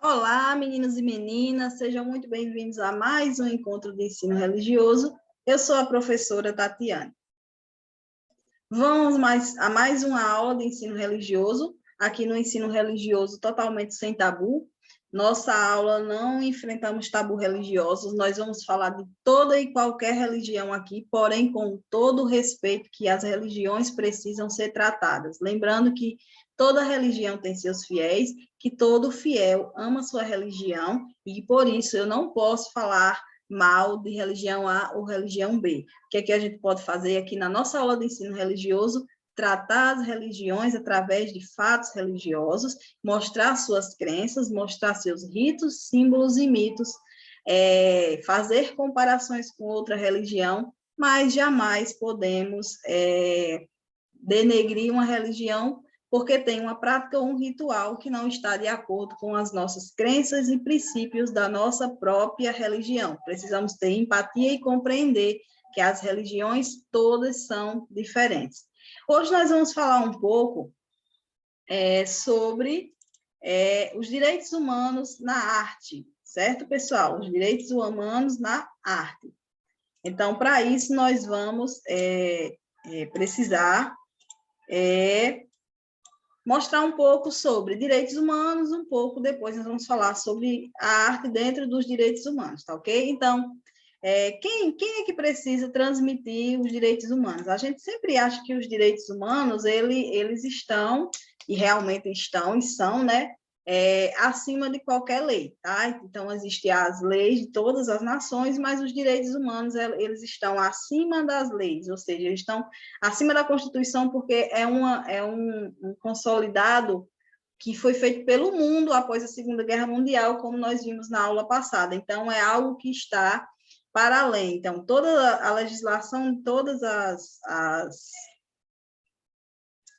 Olá, meninos e meninas, sejam muito bem-vindos a mais um encontro de ensino religioso. Eu sou a professora Tatiane. Vamos a mais uma aula de ensino religioso, aqui no ensino religioso totalmente sem tabu. Nossa aula não enfrentamos tabu religiosos, nós vamos falar de toda e qualquer religião aqui, porém com todo o respeito que as religiões precisam ser tratadas. Lembrando que toda religião tem seus fiéis, que todo fiel ama sua religião, e por isso eu não posso falar mal de religião A ou religião B. O que é que a gente pode fazer aqui na nossa aula de ensino religioso? Tratar as religiões através de fatos religiosos, mostrar suas crenças, mostrar seus ritos, símbolos e mitos, fazer comparações com outra religião, mas jamais podemos denegrir uma religião porque tem uma prática ou um ritual que não está de acordo com as nossas crenças e princípios da nossa própria religião. Precisamos ter empatia e compreender que as religiões todas são diferentes. Hoje nós vamos falar um pouco sobre os direitos humanos na arte, certo, pessoal? Os direitos humanos na arte. Então, para isso, nós vamos precisar mostrar um pouco sobre direitos humanos, um pouco depois nós vamos falar sobre a arte dentro dos direitos humanos, tá ok? Então, quem é que precisa transmitir os direitos humanos? A gente sempre acha que os direitos humanos, eles estão, e realmente estão, e são, né, acima de qualquer lei, tá? Então, existem as leis de todas as nações, mas os direitos humanos, eles estão acima das leis, ou seja, eles estão acima da Constituição, porque é um consolidado que foi feito pelo mundo após a Segunda Guerra Mundial, como nós vimos na aula passada. Então, é algo que está para além. Então, toda a legislação, todas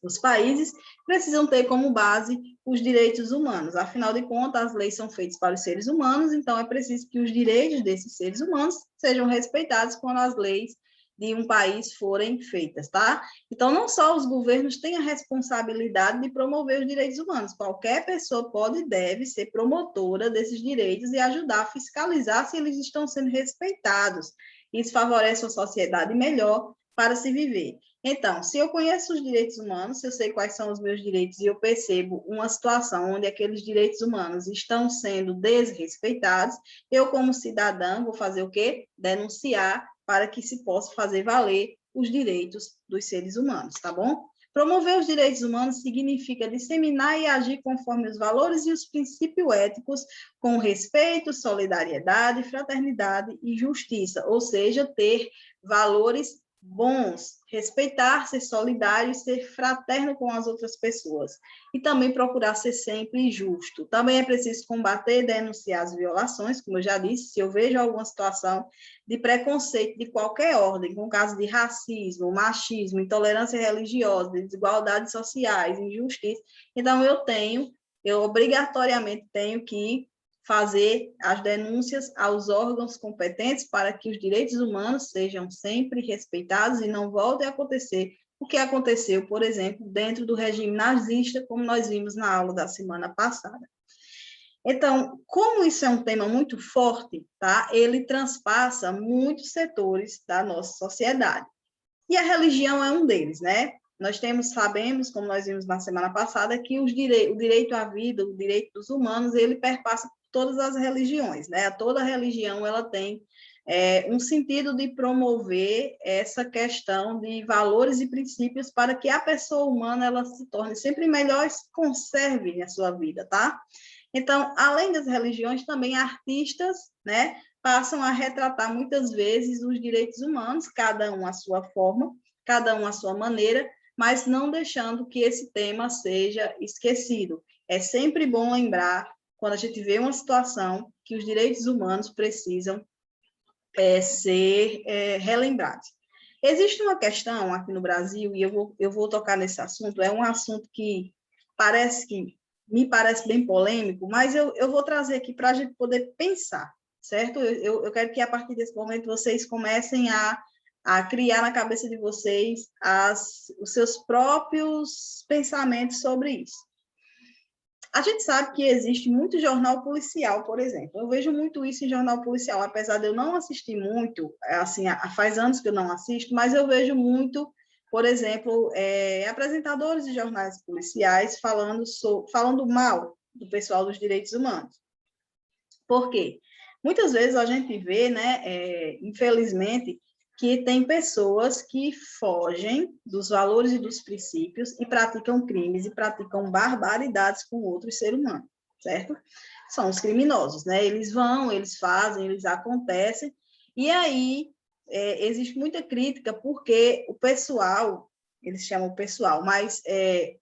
os países precisam ter como base os direitos humanos. Afinal de contas, as leis são feitas para os seres humanos, então é preciso que os direitos desses seres humanos sejam respeitados quando as leis de um país forem feitas, tá? Então, não só os governos têm a responsabilidade de promover os direitos humanos, qualquer pessoa pode e deve ser promotora desses direitos e ajudar a fiscalizar se eles estão sendo respeitados. Isso favorece uma sociedade melhor para se viver. Então, se eu conheço os direitos humanos, se eu sei quais são os meus direitos e eu percebo uma situação onde aqueles direitos humanos estão sendo desrespeitados, eu, como cidadã, vou fazer o quê? Denunciar para que se possa fazer valer os direitos dos seres humanos, tá bom? Promover os direitos humanos significa disseminar e agir conforme os valores e os princípios éticos, com respeito, solidariedade, fraternidade e justiça, ou seja, ter valores bons, respeitar, ser solidário, ser fraterno com as outras pessoas. E também procurar ser sempre justo. Também é preciso combater e denunciar as violações, como eu já disse, se eu vejo alguma situação de preconceito de qualquer ordem, com caso de racismo, machismo, intolerância religiosa, desigualdades sociais, injustiça, então eu obrigatoriamente tenho que fazer as denúncias aos órgãos competentes para que os direitos humanos sejam sempre respeitados e não volte a acontecer o que aconteceu, por exemplo, dentro do regime nazista, como nós vimos na aula da semana passada. Então, como isso é um tema muito forte, tá? Ele transpassa muitos setores da nossa sociedade. E a religião é um deles, né? Nós sabemos, como nós vimos na semana passada, que o direito à vida, o direito dos humanos, ele perpassa todas as religiões, né? Toda religião, ela tem um sentido de promover essa questão de valores e princípios para que a pessoa humana, ela se torne sempre melhor e conserve a sua vida, tá? Então, além das religiões, também artistas, né, passam a retratar muitas vezes os direitos humanos, cada um à sua forma, cada um à sua maneira, mas não deixando que esse tema seja esquecido. É sempre bom lembrar, quando a gente vê uma situação, que os direitos humanos precisam ser relembrados. Existe uma questão aqui no Brasil, e eu vou tocar nesse assunto, é um assunto que me parece bem polêmico, mas eu vou trazer aqui para a gente poder pensar, certo? Eu quero que, a partir desse momento, vocês comecem a criar na cabeça de vocês os seus próprios pensamentos sobre isso. A gente sabe que existe muito jornal policial, por exemplo. Eu vejo muito isso em jornal policial, apesar de eu não assistir muito, assim, faz anos que eu não assisto, mas eu vejo muito, por exemplo, apresentadores de jornais policiais falando mal do pessoal dos direitos humanos. Por quê? Muitas vezes a gente vê, né, infelizmente, que tem pessoas que fogem dos valores e dos princípios e praticam crimes e praticam barbaridades com outros seres humanos, certo? São os criminosos, né? Eles vão, eles fazem, eles acontecem, e aí existe muita crítica porque o pessoal, eles chamam o pessoal, mas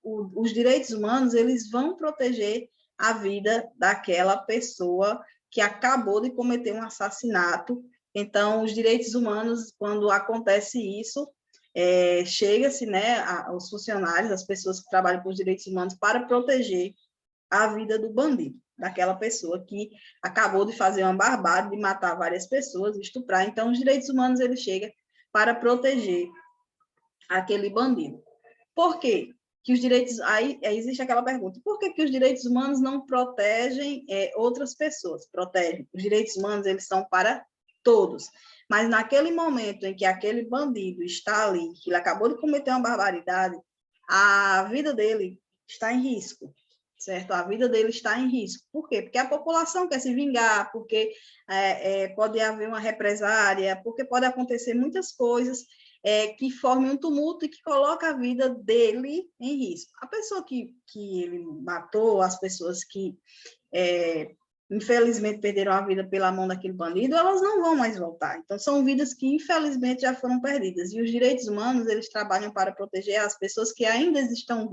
os direitos humanos, eles vão proteger a vida daquela pessoa que acabou de cometer um assassinato. Então, os direitos humanos, quando acontece isso, chega-se, né, aos funcionários, as pessoas que trabalham com os direitos humanos, para proteger a vida do bandido, daquela pessoa que acabou de fazer uma barbárie, de matar várias pessoas, estuprar. Então, os direitos humanos, eles chegam para proteger aquele bandido. Por quê? Que os direitos, aí existe aquela pergunta, por que os direitos humanos não protegem outras pessoas? Protegem. Os direitos humanos, eles são para todos. Mas naquele momento em que aquele bandido está ali, que ele acabou de cometer uma barbaridade, a vida dele está em risco, certo? A vida dele está em risco. Por quê? Porque a população quer se vingar, porque pode haver uma represária, porque pode acontecer muitas coisas que formem um tumulto e que coloca a vida dele em risco. A pessoa que ele matou, as pessoas que infelizmente perderam a vida pela mão daquele bandido, elas não vão mais voltar. Então, são vidas que, infelizmente, já foram perdidas. E os direitos humanos, eles trabalham para proteger as pessoas que ainda estão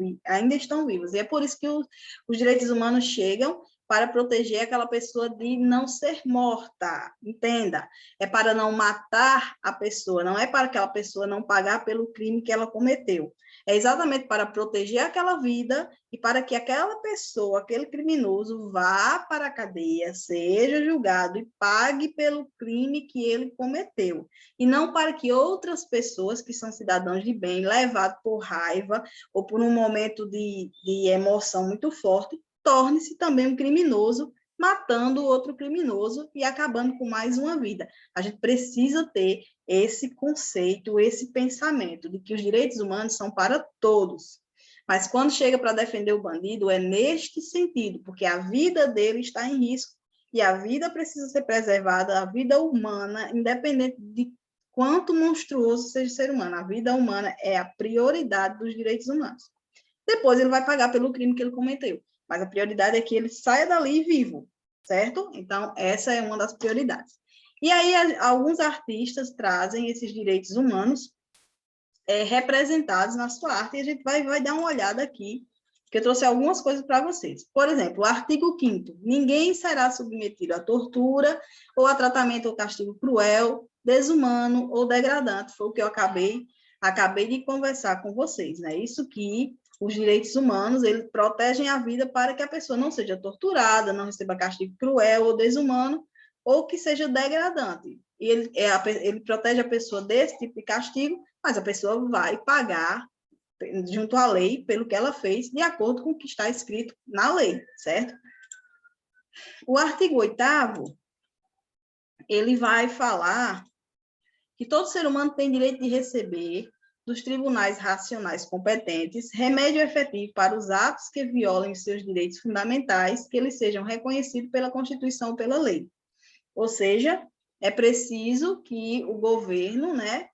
vivas. E é por isso que os direitos humanos chegam para proteger aquela pessoa de não ser morta, entenda? É para não matar a pessoa, não é para aquela pessoa não pagar pelo crime que ela cometeu. É exatamente para proteger aquela vida e para que aquela pessoa, aquele criminoso, vá para a cadeia, seja julgado e pague pelo crime que ele cometeu. E não para que outras pessoas, que são cidadãos de bem, levados por raiva ou por um momento de emoção muito forte, torne-se também um criminoso, matando outro criminoso e acabando com mais uma vida. A gente precisa ter esse conceito, esse pensamento de que os direitos humanos são para todos. Mas quando chega para defender o bandido, é neste sentido, porque a vida dele está em risco e a vida precisa ser preservada, a vida humana, independente de quanto monstruoso seja o ser humano, a vida humana é a prioridade dos direitos humanos. Depois ele vai pagar pelo crime que ele cometeu, mas a prioridade é que ele saia dali vivo, certo? Então, essa é uma das prioridades. E aí, alguns artistas trazem esses direitos humanos representados na sua arte, e a gente vai dar uma olhada aqui, que eu trouxe algumas coisas para vocês. Por exemplo, o artigo 5º, ninguém será submetido a tortura ou a tratamento ou castigo cruel, desumano ou degradante, foi o que eu acabei de conversar com vocês, né? Isso que os direitos humanos, eles protegem a vida para que a pessoa não seja torturada, não receba castigo cruel ou desumano, ou que seja degradante. E ele protege a pessoa desse tipo de castigo, mas a pessoa vai pagar junto à lei pelo que ela fez, de acordo com o que está escrito na lei, certo? O artigo 8º, ele vai falar que todo ser humano tem direito de receber dos tribunais racionais competentes remédio efetivo para os atos que violem os seus direitos fundamentais, que eles sejam reconhecidos pela Constituição ou pela lei. Ou seja, é preciso que o governo, né,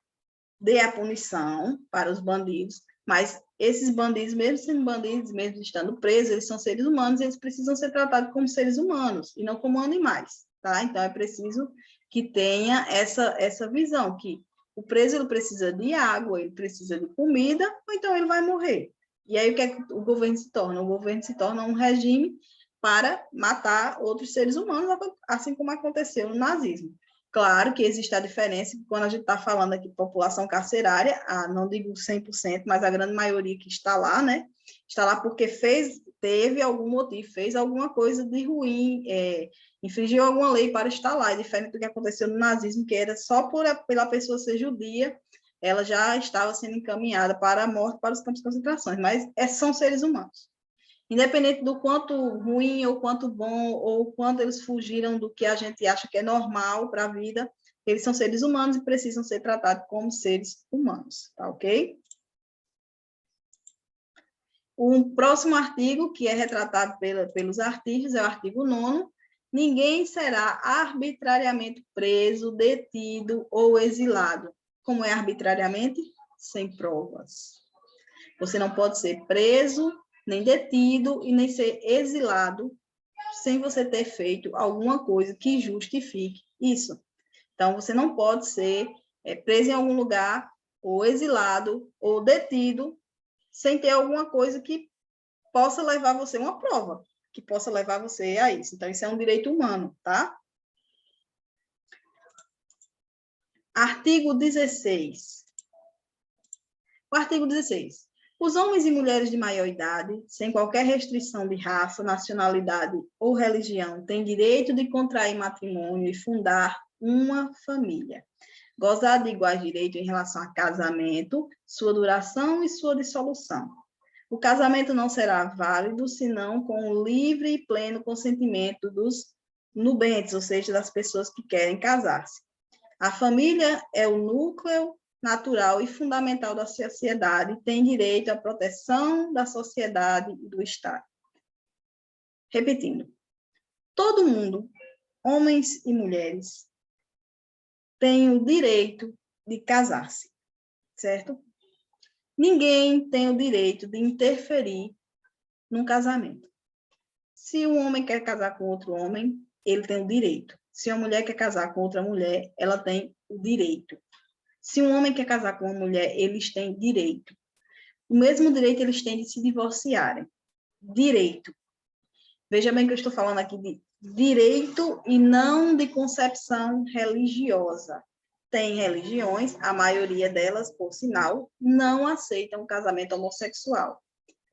dê a punição para os bandidos, mas esses bandidos, mesmo sendo bandidos, mesmo estando presos, eles são seres humanos e eles precisam ser tratados como seres humanos e não como animais, tá? Então, é preciso que tenha essa visão, que o preso ele precisa de água, ele precisa de comida, ou então ele vai morrer. E aí, o que é que o governo se torna? O governo se torna um regime para matar outros seres humanos, assim como aconteceu no nazismo. Claro que existe a diferença, quando a gente está falando aqui de população carcerária, não digo 100%, mas a grande maioria que está lá, né? Está lá porque teve algum motivo, fez alguma coisa de ruim, infringiu alguma lei para estar lá. É diferente do que aconteceu no nazismo, que era só pela pessoa ser judia, ela já estava sendo encaminhada para a morte, para os campos de concentração, mas são seres humanos. Independente do quanto ruim ou quanto bom, ou quanto eles fugiram do que a gente acha que é normal para a vida, eles são seres humanos e precisam ser tratados como seres humanos, tá ok? O próximo artigo, que é retratado pelos artistas, é o artigo 9º. Ninguém será arbitrariamente preso, detido ou exilado. Como é arbitrariamente? Sem provas. Você não pode ser preso, nem detido e nem ser exilado sem você ter feito alguma coisa que justifique isso. Então, você não pode ser preso em algum lugar, ou exilado, ou detido, sem ter alguma coisa que possa levar você, uma prova, que possa levar você a isso. Então, isso é um direito humano, tá? Artigo 16. O artigo 16. Os homens e mulheres de maior idade, sem qualquer restrição de raça, nacionalidade ou religião, têm direito de contrair matrimônio e fundar uma família. Gozar de iguais direitos em relação a casamento, sua duração e sua dissolução. O casamento não será válido senão com o livre e pleno consentimento dos nubentes, ou seja, das pessoas que querem casar-se. A família é o núcleo natural e fundamental da sociedade, tem direito à proteção da sociedade e do Estado. Repetindo, todo mundo, homens e mulheres, tem o direito de casar-se, certo? Ninguém tem o direito de interferir num casamento. Se um homem quer casar com outro homem, ele tem o direito. Se uma mulher quer casar com outra mulher, ela tem o direito. Se um homem quer casar com uma mulher, eles têm direito. O mesmo direito eles têm de se divorciarem. Direito. Veja bem que eu estou falando aqui de direito e não de concepção religiosa. Tem religiões, a maioria delas, por sinal, não aceitam o casamento homossexual.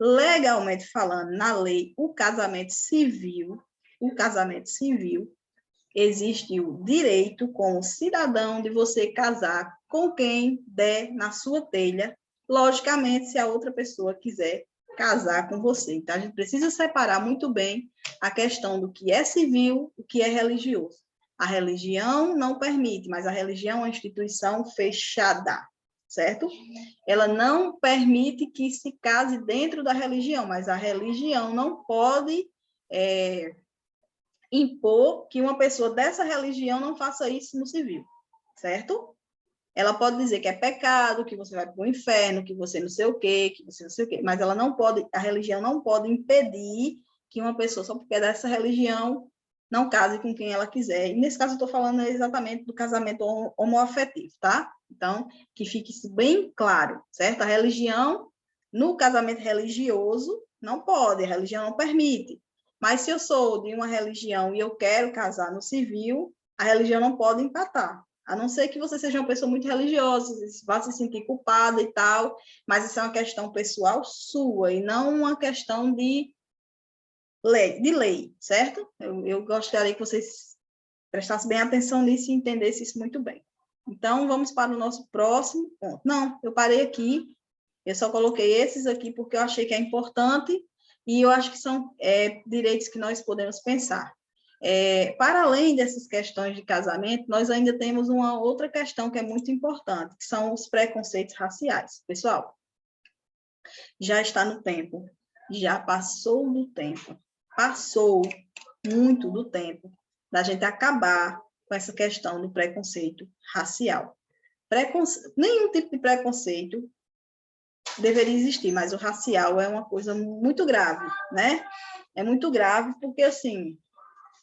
Legalmente falando, na lei, o casamento civil, existe o direito, como cidadão, de você casar com quem der na sua telha, logicamente, se a outra pessoa quiser casar com você. Então, a gente precisa separar muito bem a questão do que é civil e o que é religioso. A religião não permite, mas a religião é uma instituição fechada, certo? Ela não permite que se case dentro da religião, mas a religião não pode impor que uma pessoa dessa religião não faça isso no civil, certo? Ela pode dizer que é pecado, que você vai para o inferno, que você não sei o quê, que você não sei o quê, mas ela não pode, a religião não pode impedir que uma pessoa, só porque é dessa religião, não case com quem ela quiser. E nesse caso, eu estou falando exatamente do casamento homoafetivo, tá? Então, que fique isso bem claro, certo? A religião, no casamento religioso, não pode, a religião não permite. Mas se eu sou de uma religião e eu quero casar no civil, a religião não pode empatar. A não ser que você seja uma pessoa muito religiosa, vá se sentir culpada e tal, mas isso é uma questão pessoal sua e não uma questão de lei, certo? Eu gostaria que vocês prestassem bem atenção nisso e entendessem isso muito bem. Então, vamos para o nosso próximo ponto. Não, eu parei aqui, eu só coloquei esses aqui porque eu achei que é importante e eu acho que são direitos que nós podemos pensar. Para além dessas questões de casamento, nós ainda temos uma outra questão que é muito importante, que são os preconceitos raciais. Pessoal, já está no tempo, já passou do tempo, passou muito do tempo da gente acabar com essa questão do preconceito racial. Nenhum tipo de preconceito deveria existir, mas o racial é uma coisa muito grave, né? É muito grave porque, assim,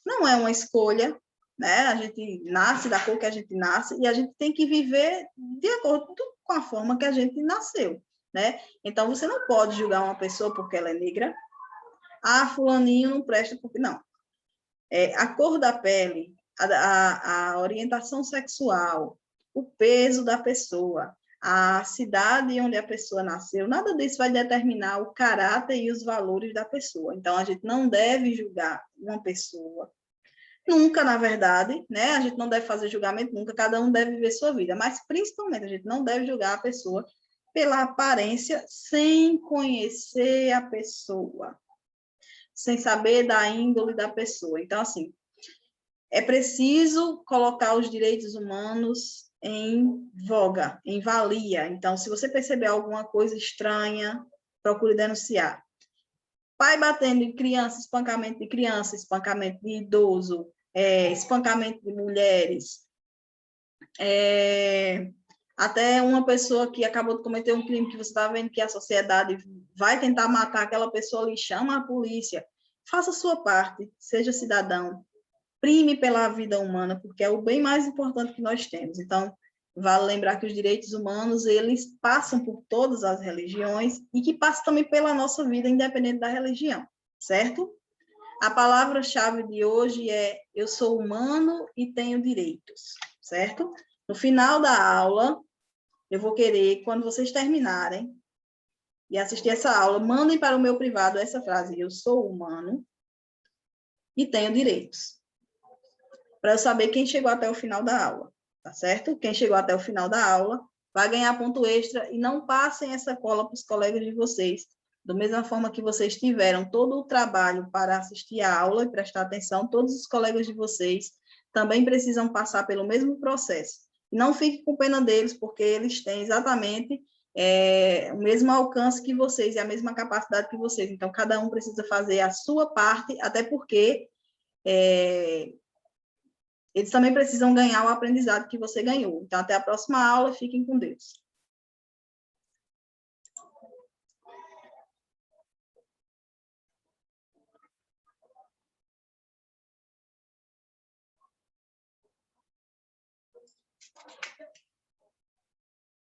não é uma escolha, né? A gente nasce da cor que a gente nasce e a gente tem que viver de acordo com a forma que a gente nasceu, né? Então, você não pode julgar uma pessoa porque ela é negra. Ah, fulaninho não presta porque... Não. A cor da pele, a orientação sexual, o peso da pessoa, a cidade onde a pessoa nasceu, nada disso vai determinar o caráter e os valores da pessoa. Então, a gente não deve julgar uma pessoa nunca, na verdade, né? A gente não deve fazer julgamento nunca, cada um deve viver sua vida, mas principalmente a gente não deve julgar a pessoa pela aparência sem conhecer a pessoa. sem saber da índole da pessoa. Então, assim, é preciso colocar os direitos humanos em voga, em valia. Então, se você perceber alguma coisa estranha, procure denunciar. Pai batendo em criança, espancamento de idoso, espancamento de mulheres, até uma pessoa que acabou de cometer um crime que você está vendo que a sociedade vai tentar matar aquela pessoa ali, chama a polícia. Faça a sua parte, seja cidadão, prime pela vida humana, porque é o bem mais importante que nós temos. Então, vale lembrar que os direitos humanos, eles passam por todas as religiões e que passam também pela nossa vida, independente da religião, certo? A palavra-chave de hoje é: eu sou humano e tenho direitos, certo? No final da aula, eu vou querer, quando vocês terminarem e assistir essa aula, mandem para o meu privado essa frase: eu sou humano e tenho direitos, para eu saber quem chegou até o final da aula, tá certo? Quem chegou até o final da aula vai ganhar ponto extra, e não passem essa cola para os colegas de vocês, da mesma forma que vocês tiveram todo o trabalho para assistir a aula e prestar atenção, todos os colegas de vocês também precisam passar pelo mesmo processo. Não fique com pena deles, porque eles têm exatamente o mesmo alcance que vocês e a mesma capacidade que vocês. Então, cada um precisa fazer a sua parte, até porque eles também precisam ganhar o aprendizado que você ganhou. Então, até a próxima aula. Fiquem com Deus.